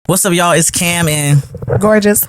What's up, y'all? It's Cam and Gorgeous.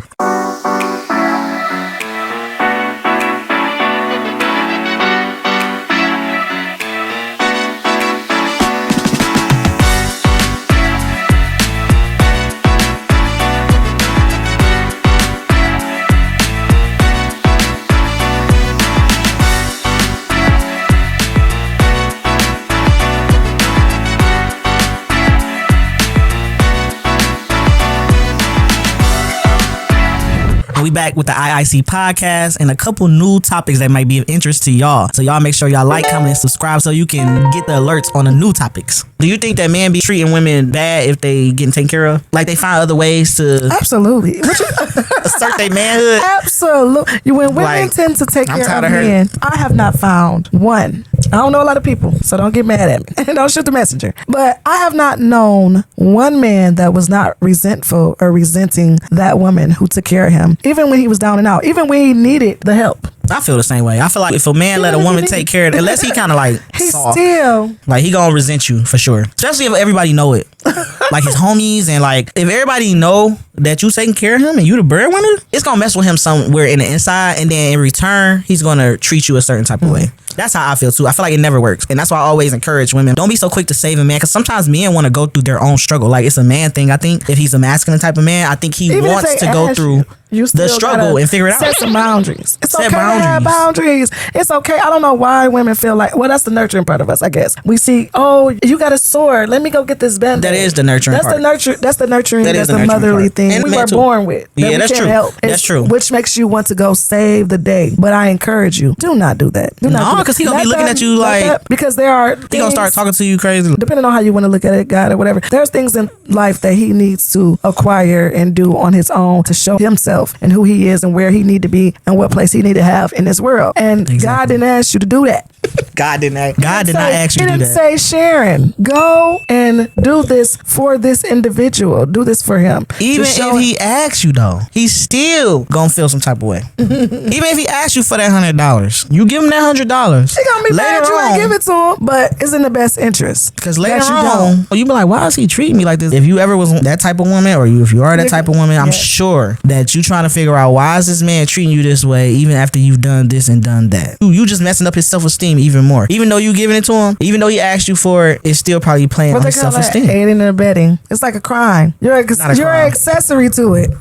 we back with the IIC podcast and a couple new topics that might be of interest to y'all. So y'all make sure y'all like, comment, and subscribe so you can get the alerts on the new topics. Do you think that men be treating women bad if they getting taken care of? Like they find other ways to Absolutely. assert their manhood? Absolutely. When women tend to take care of men, I have not found one. I don't know a lot of people, so don't get mad at me. Don't shoot the messenger. But I have not known one man that was not resentful or resenting that woman who took care of him, even when he was down and out, even when he needed the help. I feel the same way. I feel like if a man let a woman take care of it, unless he kind of like he's soft, still like he gonna resent you for sure. Especially if everybody know it, like his homies, and like if everybody know that you taking care of him and you the breadwinner, it's gonna mess with him somewhere in the inside, and then in return he's gonna treat you a certain type of way. That's how I feel too. I feel like it never works, and that's why I always encourage women, don't be so quick to save a man, because sometimes men want to go through their own struggle. Like it's a man thing. I think if he's a masculine type of man, I think he even wants to go through the struggle and figure it out. Set some boundaries. It's okay to have boundaries. It's okay. I don't know why women feel like, well, that's the nurturing part of us, I guess. We see, oh, you got a sword. Let me go get this band-aid. That is the nurturing part. That's the nurturing. That's the motherly thing and we were born with. Yeah, that's true. That's true. Which makes you want to go save the day. But I encourage you, do not do that. No, because he gonna be looking at you like, because there are things, he gonna start talking to you crazy. Depending on how you want to look at it, God, or whatever. There's things in life that he needs to acquire and do on his own to show himself and who he is and where he need to be and what place he need to have in this world. And exactly. God didn't ask you to do that. God did not ask you to do that. He didn't say, Sharon, go and do this for this individual. Do this for him. Even if he asks you though, he's still gonna feel some type of way. Even if he asks you for that $100, you give him that $100. He gonna be mad you ain't give it to him, but it's in the best interest. Because later on, you be like, why is he treating me like this? If you ever was that type of woman, or if you are that type of woman, I'm sure that you trying to figure out, why is this man treating you this way even after you've done this and done that? You just messing up his self-esteem even more. Even though you giving it to him, even though he asked you for it, it's still probably playing on his self-esteem. Aiding and abetting. It's like a crime. You're an accessory to it.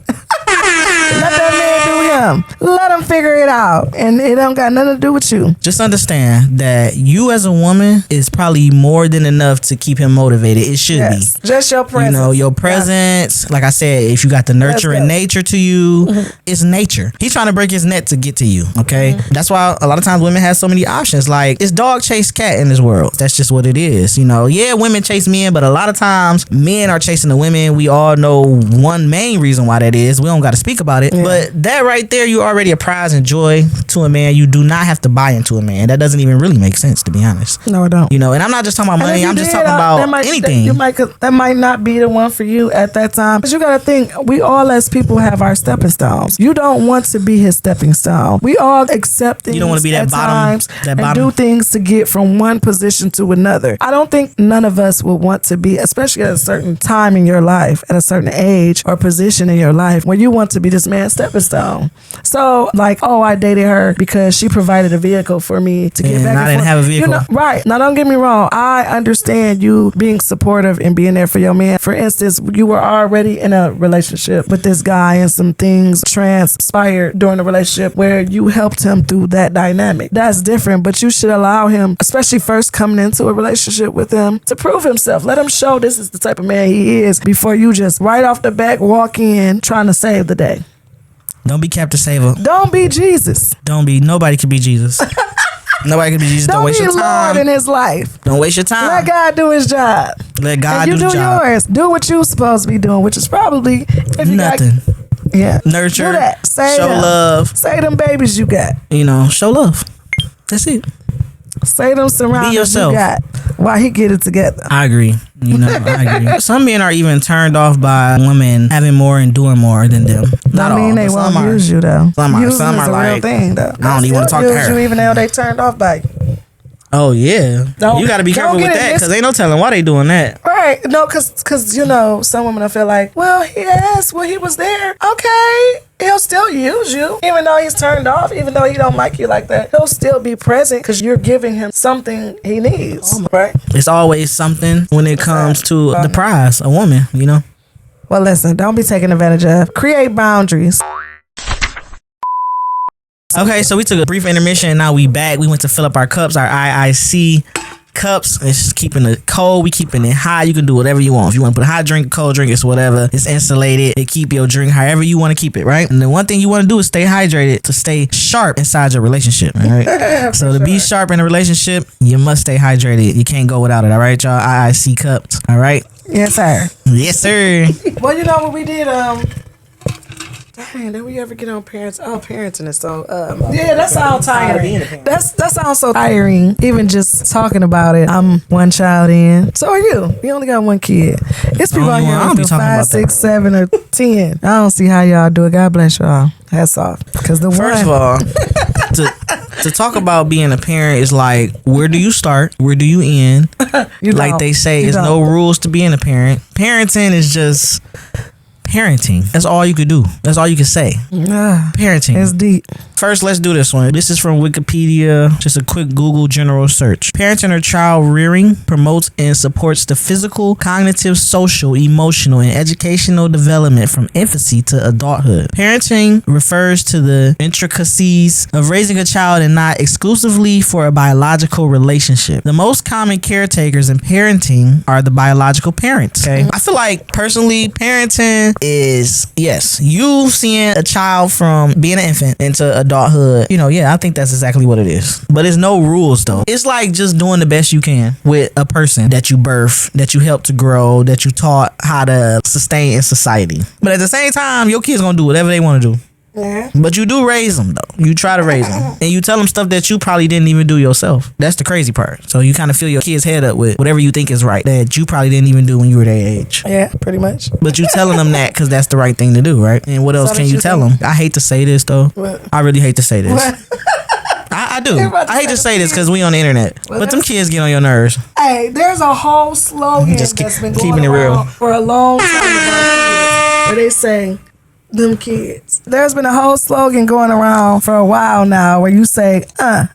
Let that man do him. Let him figure it out. And it don't got nothing to do with you. Just understand that you as a woman is probably more than enough to keep him motivated. It should be. Just your presence. You know, your presence. Like I said, if you got the nurturing nature to you, it's nature. He's trying to break his net to get to you. Okay? That's why a lot of times women have so many options. Like, it's dog chase cat in this world. That's just what it is. You know, yeah, women chase men, but a lot of times men are chasing the women. We all know one main reason why that is. We don't got to speak about it. But that right there, you already a prize and joy to a man. You do not have to buy into a man. That doesn't even really make sense, to be honest. No, it don't. You know, and I'm not just talking about money. I'm just talking about anything. That might not be the one for you at that time. But you got to think, we all as people have our stepping stones. You don't want to be his stepping stone. We all accept things. You don't want to be that bottom. And do things to get from one position to another. I don't think none of us would want to be, especially at a certain time in your life, at a certain age or position in your life, where you want to be this man's stepping stone. So, like, oh, I dated her because she provided a vehicle for me to get back. I didn't have a vehicle. You know, right. Now, don't get me wrong. I understand you being supportive and being there for your man. For instance, you were already in a relationship with this guy and some things transpired during the relationship where you helped him through that dynamic. That's different, but you should allow him, especially first coming into a relationship with him, to prove himself. Let him show this is the type of man he is before you just right off the back walk in trying to save the day. Don't be Captain Saver. Don't be Jesus. Nobody can be Jesus. Nobody can be Jesus. Don't waste your time. Lord in his life. Don't waste your time. Let God do his job. Let God do his job. You do yours. Do what you're supposed to be doing, which is probably nothing. Nurture. Do that. Show love. Say them babies you got. You know, show love. That's it. Say them surroundings you got while he get it together. I agree. You know, I agree. Some men are even turned off by women having more and doing more than them. Not all. They won't use you though. Some are a like, real thing though. I don't even want to talk to her. You even though they turned off by you. Oh yeah, you got to be careful with that because ain't no telling why they doing that. Right? No, because you know some women will feel like, well, yes, well he was there. Okay, he'll still use you even though he's turned off, even though he don't like you like that. He'll still be present because you're giving him something he needs. Right? It's always something when it comes to the prize, a woman. You know. Well, listen, don't be taken advantage of. Create boundaries. Okay, so we took a brief intermission and now we back. We went to fill up our cups, our IIC cups. It's keeping it cold. We keeping it hot. You can do whatever you want. If you want to put a hot drink, cold drink, it's whatever. It's insulated. It keep your drink however you want to keep it, right? And the one thing you want to do is stay hydrated to stay sharp inside your relationship, all right? So to be sharp in a relationship, you must stay hydrated. You can't go without it, all right, y'all? IIC cups, all right? Yes, sir. Yes, sir. Well, you know what we did, dang, did we ever get on parents? Oh, parenting is so yeah, that sounds tiring. That sounds so tiring. Even just talking about it. I'm one child in. So are you. You only got one kid. It's people out here with 5, 6, 7, or 10. I don't see how y'all do it. God bless y'all. Hats off. Because the first of all, to talk about being a parent is like, where do you start? Where do you end? Like they say, there's no rules to being a parent. Parenting is just parenting. That's all you could do. That's all you can say. Parenting. It's deep. First, let's do this one. This is from Wikipedia. Just a quick Google general search. Parenting or child rearing promotes and supports the physical, cognitive, social, emotional, and educational development from infancy to adulthood. Parenting refers to the intricacies of raising a child and not exclusively for a biological relationship. The most common caretakers in parenting are the biological parents. Okay. I feel like personally, parenting is, yes, you seeing a child from being an infant into adulthood. You know, yeah, I think that's exactly what it is. But it's no rules though. It's like just doing the best you can with a person that you birth, that you help to grow, that you taught how to sustain in society. But at the same time, your kids gonna do whatever they want to do. Yeah. But you do raise them though. You try to raise them, and you tell them stuff that you probably didn't even do yourself. That's the crazy part. So you kind of fill your kid's head up with whatever you think is right that you probably didn't even do when you were their age. Yeah, pretty much. But you telling them that because that's the right thing to do, right? And what else can you tell them? I hate to say this though. What? I really hate to say this. I do. I hate to say this because we on the internet, but them kids get on your nerves. Hey, there's a whole slogan that's been going around for a long time where they say, them kids. There's been a whole slogan going around for a while now where you say,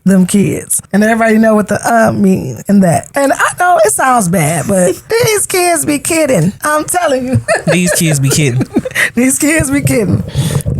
them kids. And everybody know what the mean in that. And I know it sounds bad, but these kids be kidding. I'm telling you. These kids be kidding. These kids be kidding.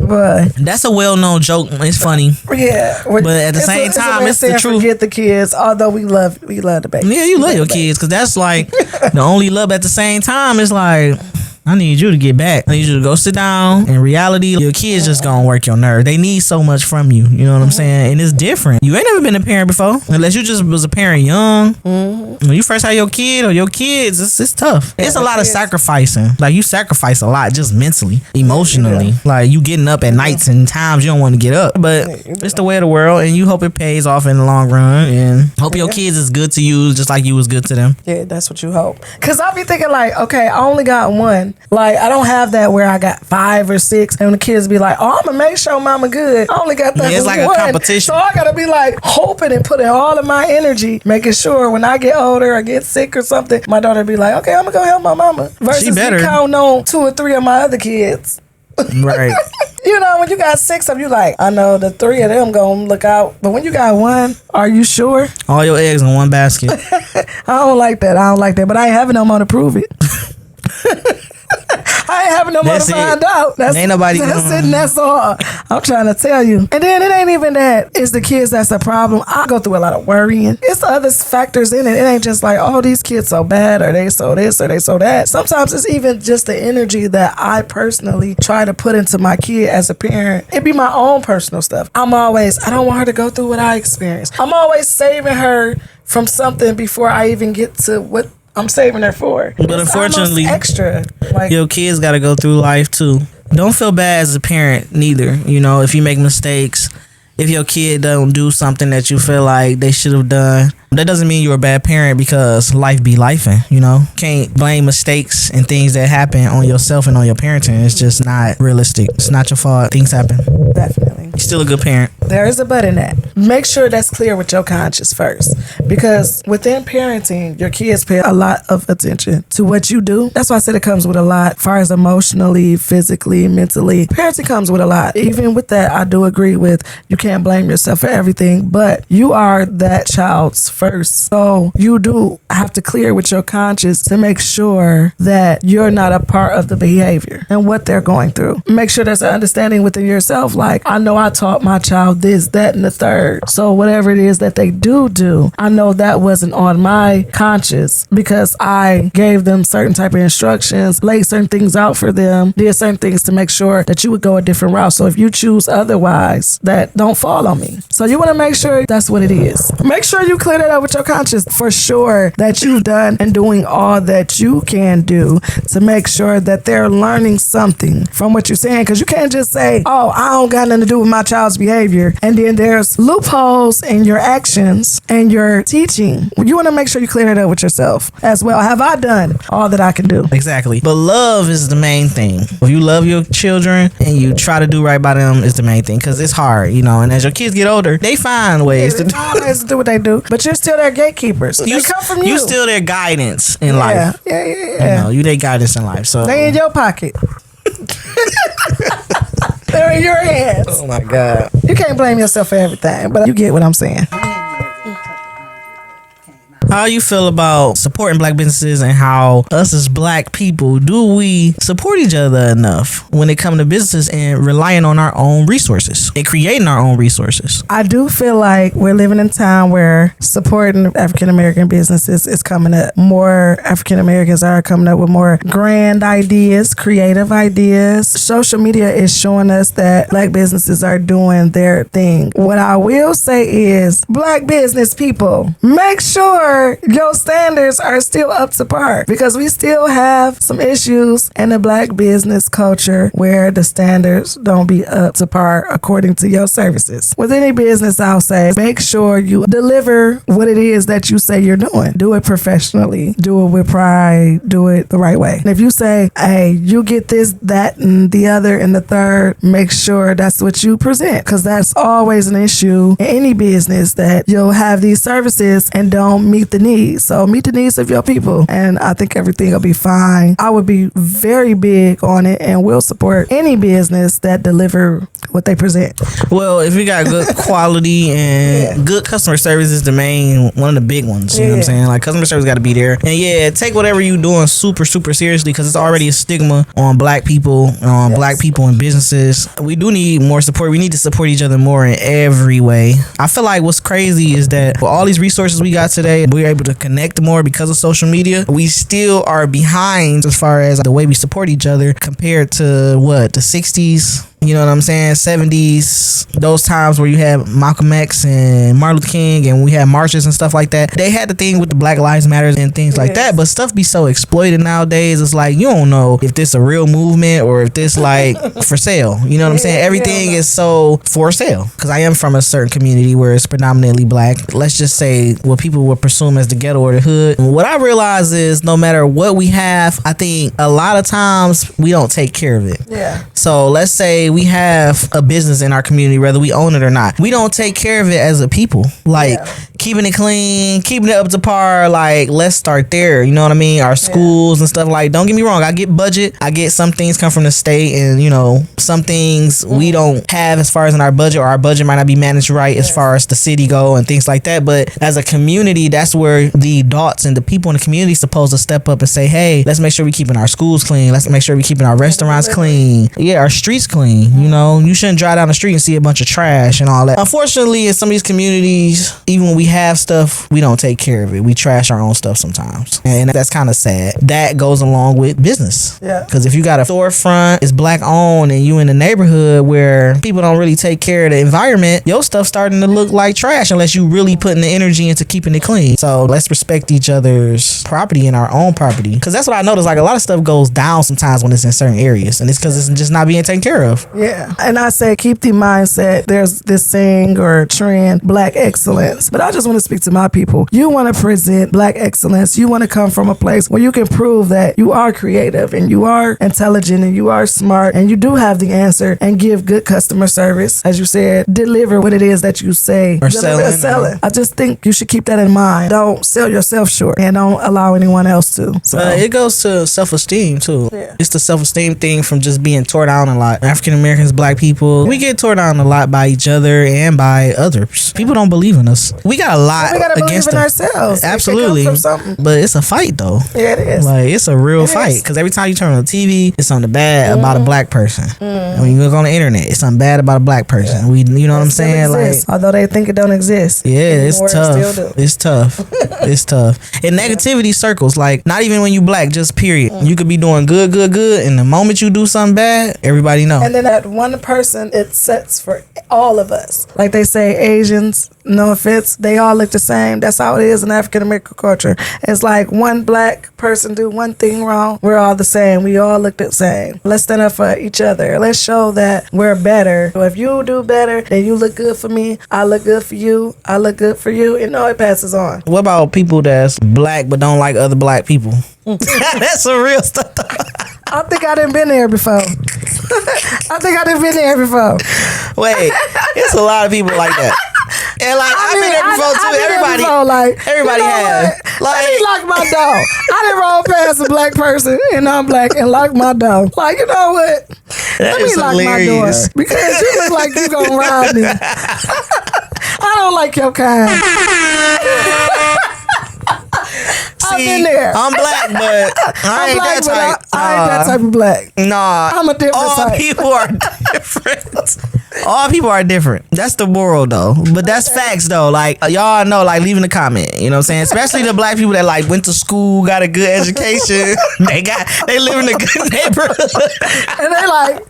But that's a well-known joke. It's funny. Yeah. But at the same time, it's the truth. Forget the kids, although we love the baby. Yeah, you love your kids because that's like the only love. At the same time, it's like, I need you to get back. I need you to go sit down. In reality, your kids just gonna work your nerve. They need so much from you. You know what I'm saying? And it's different. You ain't never been a parent before, unless you just was a parent young. When you first had your kid or your kids, it's tough. It's a lot of sacrificing. Like you sacrifice a lot just mentally, emotionally. Like you getting up at nights and times you don't want to get up. But it's the way of the world, and you hope it pays off in the long run. And hope your kids is good to you just like you was good to them. Yeah, that's what you hope. Cause I'll be thinking like, okay, I only got one. Like, I don't have that where I got 5 or 6 and the kids be like, oh, I'm gonna make sure mama good. I only got that it's like one. A competition. So I gotta be like hoping and putting all of my energy, making sure when I get older or get sick or something, my daughter be like, okay, I'm gonna go help my mama. Versus me counting on 2 or 3 of my other kids. Right. You know, when you got 6 of you, like, I know the 3 of them gonna look out. But when you got 1, are you sure? All your eggs in one basket. I don't like that. But I ain't having no more to prove it. I ain't having no more to find out. Ain't nobody. That's it, and that's all. I'm trying to tell you. And then it ain't even that. It's the kids that's the problem. I go through a lot of worrying. It's other factors in it. It ain't just like, oh, these kids so bad, or they so this, or they so that. Sometimes it's even just the energy that I personally try to put into my kid as a parent. It be my own personal stuff. I don't want her to go through what I experienced. I'm always saving her from something before I even get to what I'm saving her for. But it's unfortunately, extra. Like, your kids got to go through life too. Don't feel bad as a parent neither. You know, if you make mistakes, if your kid don't do something that you feel like they should have done, That doesn't mean you're a bad parent because life be lifing, you know? Can't blame mistakes and things that happen on yourself and on your parenting. It's just not realistic. It's not your fault. Things happen. Definitely. You're still a good parent. There is a but in that. Make sure that's clear with your conscience first. Because within parenting, your kids pay a lot of attention to what you do. That's why I said it comes with a lot, as far as emotionally, physically, mentally. Parenting comes with a lot. Even with that, I do agree with you can't blame yourself for everything, but you are that child's first. So you do have to clear with your conscience to make sure that you're not a part of the behavior and what they're going through. Make sure there's an understanding within yourself. Like, I know I taught my child this, that, and the third. So whatever it is that they do, I know that wasn't on my conscience because I gave them certain type of instructions, laid certain things out for them, did certain things to make sure that you would go a different route. So if you choose otherwise, that don't fall on me. So you want to make sure that's what it is. Make sure you clear that up with your conscience for sure, that you've done and doing all that you can do to make sure that they're learning something from what you're saying. Because you can't just say, oh, I don't got nothing to do with my child's behavior, and then there's loopholes in your actions and your teaching. You want to make sure you clear it up with yourself as well. Have I done all that I can do? Exactly. But love is the main thing. If you love your children and you try to do right by them, is the main thing, because it's hard, you know. And as your kids get older, they find ways to do what they do. But you're still their gatekeepers. They come from you. You still their guidance in life. Yeah. You know, you their guidance in life. So they in your pocket. They're in your hands. Oh my God. You can't blame yourself for everything, but you get what I'm saying. How you feel about supporting black businesses, and how us as black people, do we support each other enough when it comes to business and relying on our own resources and creating our own resources? I do feel like we're living in a time where supporting African American businesses is coming up. More African Americans are coming up with more grand ideas, creative ideas. Social media is showing us that black businesses are doing their thing. What I will say is, black business people, make sure your standards are still up to par, because we still have some issues in the black business culture where the standards don't be up to par according to your services. With any business, I'll say, make sure you deliver what it is that you say you're doing. Do it professionally. Do it with pride. Do it the right way. And if you say, hey, you get this, that, and the other, and the third, make sure that's what you present, because that's always an issue in any business, that you'll have these services and don't meet the needs. So meet the needs of your people, and I think everything will be fine. I would be very big on it and will support any business that deliver what they present. Well, if you got good quality and good customer service is the main, one of the big ones. You know what I'm saying? Like, customer service got to be there. And take whatever you doing super, super seriously, because it's already a stigma on black people, black people in businesses. We do need more support. We need to support each other more in every way. I feel like what's crazy is that with all these resources we got today, we're able to connect more because of social media. We still are behind as far as the way we support each other compared to the 60s. You know what I'm saying? 70s, those times where you had Malcolm X and Martin Luther King, and we had marches and stuff like that. They had the thing with the Black Lives Matter and things like that, but stuff be so exploited nowadays. It's like, you don't know if this a real movement or if this like for sale. You know what I'm saying? Everything is so for sale. Because I am from a certain community where it's predominantly black. Let's just say what people would presume as the ghetto or the hood. And what I realize is, no matter what we have, I think a lot of times we don't take care of it. Yeah. So let's say we have a business in our community, whether we own it or not. We don't take care of it as a people. Like, keeping it clean, keeping it up to par. Like, let's start there. You know what I mean? Our schools and stuff. Like, don't get me wrong. I get budget. I get some things come from the state, and, you know, some things we don't have as far as in our budget, or our budget might not be managed right as far as the city go and things like that. But as a community, that's where the adults and the people in the community supposed to step up and say, hey, let's make sure we keeping our schools clean. Let's make sure we keeping our restaurants clean. Yeah, our streets clean. You know, you shouldn't drive down the street and see a bunch of trash and all that. Unfortunately, in some of these communities, even when we have stuff, we don't take care of it. We trash our own stuff sometimes. And that's kind of sad. That goes along with business. Yeah. Because if you got a storefront, it's black owned, and you in the neighborhood where people don't really take care of the environment, your stuff starting to look like trash unless you really putting the energy into keeping it clean. So let's respect each other's property and our own property. Because that's what I noticed. Like, a lot of stuff goes down sometimes when it's in certain areas, and it's because it's just not being taken care of. Yeah. And I say, keep the mindset. There's this saying or trend, black excellence. But I just always want to speak to my people. You want to present Black excellence. You want to come from a place where you can prove that you are creative and you are intelligent and you are smart and you do have the answer and give good customer service. As you said, deliver what it is that you say. Or selling. I just think you should keep that in mind. Don't sell yourself short and don't allow anyone else to. So it goes to self-esteem too. Yeah. It's the self-esteem thing from just being tore down a lot. African Americans, Black people, we get tore down a lot by each other and by others. People don't believe in us. We got a lot we gotta against believe in them. ourselves. Absolutely. But it's a fight though. Yeah, it is. Like it's a real fight because every time you turn on the TV, it's something bad about a Black person. And when you look on the internet, it's something bad about a Black person. You know what I'm saying? Like, although they think it don't exist. yeah, it's tough. Still do. It's tough. It's tough. And negativity circles, like not even when you Black, just period. You could be doing good, and the moment you do something bad, everybody know. And then that one person, it sets for all of us. Like they say, Asians, no offense, they all look the same. That's how it is in African American culture. It's like one Black person do one thing wrong, we're all the same. We all look the same. Let's stand up for each other. Let's show that we're better. So if you do better, then you look good for me. I look good for you. I look good for you. You know, it passes on. What about people that's Black but don't like other Black people? That's some real stuff. I think I done been there before. Wait, it's a lot of people like that. And like I've been there before too. Everybody has. Like, let me lock my door. I done roll past a Black person and I'm Black and lock my door. Like, you know what? Let me lock my door because you look like you gonna rob me. I don't like your kind. I've been there. I'm Black, but I ain't that type. I ain't that type of Black. Nah, I'm a different all type. People are different. All people are different. That's the moral though. But that's facts though. Like y'all know, like leaving a comment. You know what I'm saying? Especially the Black people that like went to school, got a good education. they live in a good neighborhood. And they like,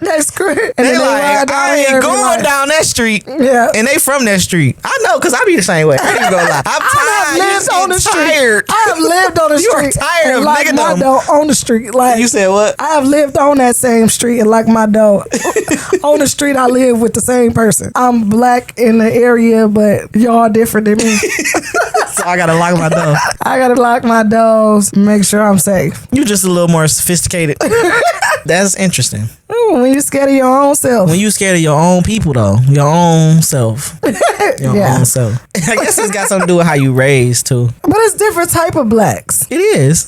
that's great. And they like, I ain't going down that street. Yeah. And they from that street. I know, because I be the same way. I ain't gonna lie. I'm tired. I have lived on the street. I have lived on the You street. are tired of like nigga my them. dough on the street. Like, You said what? I have lived on that same street and like my dough. On the street, I live with the same person. I'm Black in the area, but y'all different than me. So I gotta lock my door. I gotta lock my doors, make sure I'm safe. You just a little more sophisticated. That's interesting. When you scared of your own self. When you scared of your own people though, your own self. Your own self. I guess it's got something to do with how you raised too. But it's different type of Blacks. It is.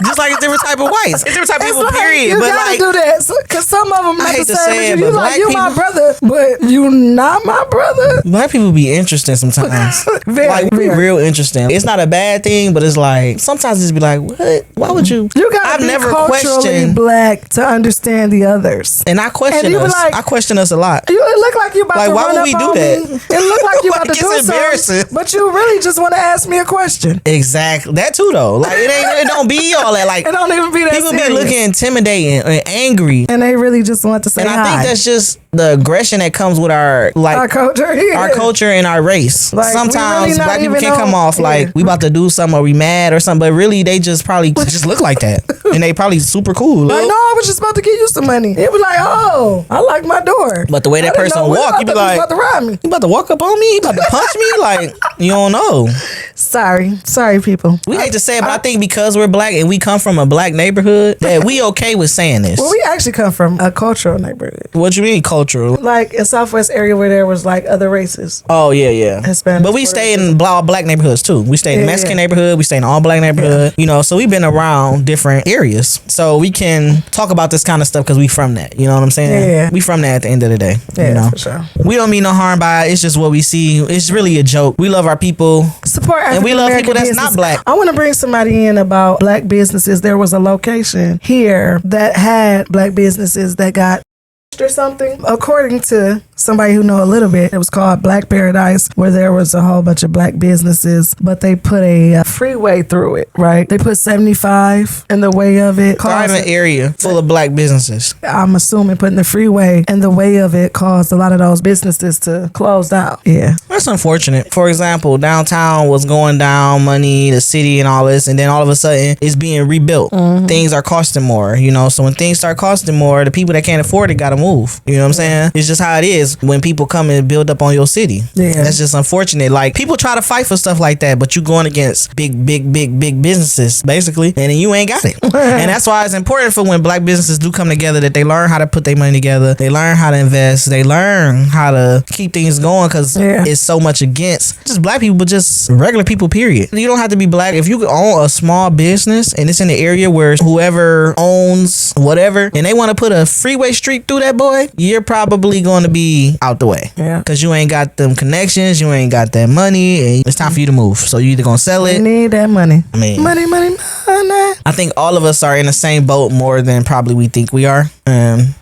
Just like it's different type of whites. It's different type of people, like, period. You but gotta like, do that. Cause some of them not hate the to same say as it, you. but You like, Black you my people- brother, but you not my brother. Black people be interesting sometimes. Like we real interesting. It's not a bad thing, but it's like sometimes it's be like, what? Why would you? You gotta I've be never culturally questioned, Black to understand the others. and I question And you be us. like- I question us a lot. It look like you about Like, to why run would up we do on that? me. It look like you about Like, to do it's embarrassing. something, but you really just want to ask me a question. Exactly. That too though. Like it don't be all that. Like It don't even be that people serious. be looking intimidating and angry. And they really just want to say And I hi. think that's just the aggression that comes with our our culture. Yeah. our culture and our race. Like, we Sometimes really not Black people even can come know- off like yeah. we about to do something or we mad or something, but really they just probably just look like that. And they probably super cool. Like, no, I was just about to give you some money. It was like, oh, I like my door. But the way that I didn't person know walk, I you be thought he was like, about to rob me. you about to walk up on me? You about to punch me? Like, you don't know. Sorry, people. We hate to say it, but I think because we're Black and we come from a Black neighborhood, that we okay with saying this. Well, we actually come from a cultural neighborhood, What you mean cultural? like in Southwest area where there was like other races. Oh yeah. Hispanics, But we stay in all Black neighborhoods too. We stay in the Yeah, Mexican yeah. neighborhood. We stay in all Black neighborhood. You know, so we've been around different areas, so we can talk about this kind of stuff because we from that. You know what I'm saying? Yeah. We from that at the end of the day. Yeah, you know, for sure. we don't mean no harm by it. It's just what we see. It's really a joke. We love our people. Support And we love people African-American that's not business. Black. I want to bring somebody in about Black businesses. There was a location here that had Black businesses that got or something. According to somebody who know a little bit, it was called Black Paradise, where there was a whole bunch of Black businesses, but they put a freeway through it, right? They put 75 in the way of it. Drive an area full of Black businesses. I'm assuming putting the freeway in the way of it caused a lot of those businesses to close down. Yeah. That's unfortunate. For example, downtown was going down, money, the city and all this, and then all of a sudden it's being rebuilt. Things are costing more, you know, so when things start costing more, the people that can't afford it got to move. move. You know what I'm saying? It's just how it is when people come and build up on your city. Yeah. That's just unfortunate. Like, people try to fight for stuff like that, but you going against big businesses, basically, and then you ain't got it. And that's why it's important for when black businesses do come together that they learn how to put their money together. They learn how to invest. They learn how to keep things going, because it's so much against just black people, but just regular people, period. You don't have to be black. If you own a small business and it's in the area where whoever owns whatever and they want to put a freeway street through that boy, you're probably going to be out the way. Yeah. Because you ain't got them connections, you ain't got that money, and it's time for you to move. So you either going to sell it. You need that money. I mean, money. I think all of us are in the same boat more than probably we think we are.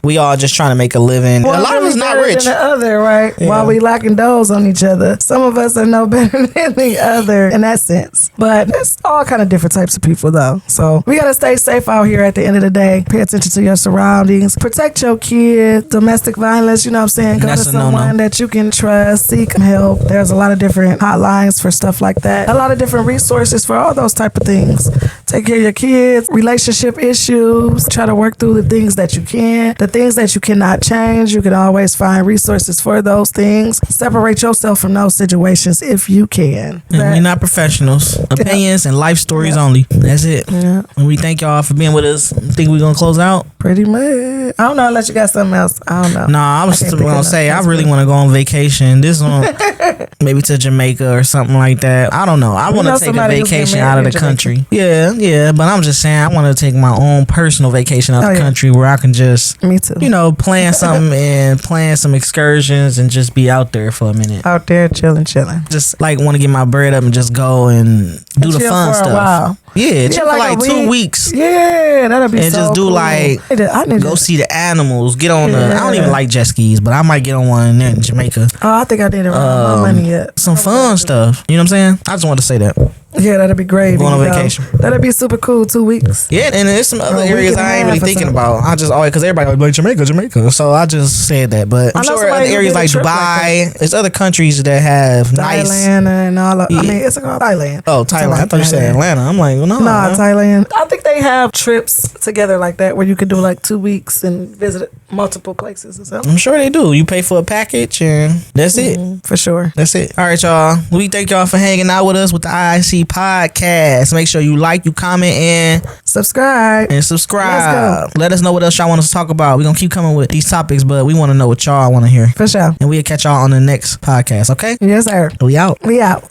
We all just trying to make a living. Well, a lot of us not rich. Than the other, right? Yeah. While we locking doors on each other, some of us are no better than the other in that sense. But it's all kind of different types of people, though. So we gotta stay safe out here. At the end of the day, pay attention to your surroundings, protect your kids. Domestic violence, you know what I'm saying? Go to someone that you can trust. Seek help. There's a lot of different hotlines for stuff like that. A lot of different resources for all those type of things. Take care of your kids. Relationship issues. Try to work through the things that you can. The things that you cannot change, you can always find resources for those things. Separate yourself from those situations if you can. We're not professionals. Opinions and life stories only. That's it. Yeah. And we thank y'all for being with us. Think we're going to close out? Pretty much. I don't know unless you got something else. I don't know. Nah, I was going to say, I really want to go on vacation. This one, maybe to Jamaica or something like that. I don't know. I want to take a vacation out of the country. Yeah. But I'm just saying, I want to take my own personal vacation out of the country where I can just, me too, plan something and plan some excursions and just be out there for a minute. Out there chilling. Just like want to get my bread up and just go and do the fun stuff. While. Yeah, chill for like 2 weeks. Yeah, that'll be and so just do cool. like go see the animals. Get on the. I don't even like jet skis, but I might get on one in Jamaica. Oh, I think I didn't run my money yet. Some fun stuff. You know what I'm saying? I just want to say that. Yeah, that'd be great. Going on vacation. That'd be super cool. 2 weeks. Yeah, and there's some other areas I ain't really thinking about. I just always, because everybody like Jamaica. So I just said that. But I'm sure other areas like Dubai, there's other countries that have nice. Thailand and all of, I mean, it's called Thailand. Oh, Thailand. I thought you said Atlanta. I'm like, well, no. Nah, Thailand. I think they have trips together like that where you could do like 2 weeks and visit multiple places or something. I'm sure they do. You pay for a package and that's it. For sure. That's it. All right, y'all. We thank y'all for hanging out with us with the IIC podcast. Make sure you like, you comment, and subscribe. Let's go. Let us know what else y'all want us to talk about. We're going to keep coming with these topics, but we want to know what y'all want to hear. For sure. And we'll catch y'all on the next podcast, okay? Yes, sir. We out. We out.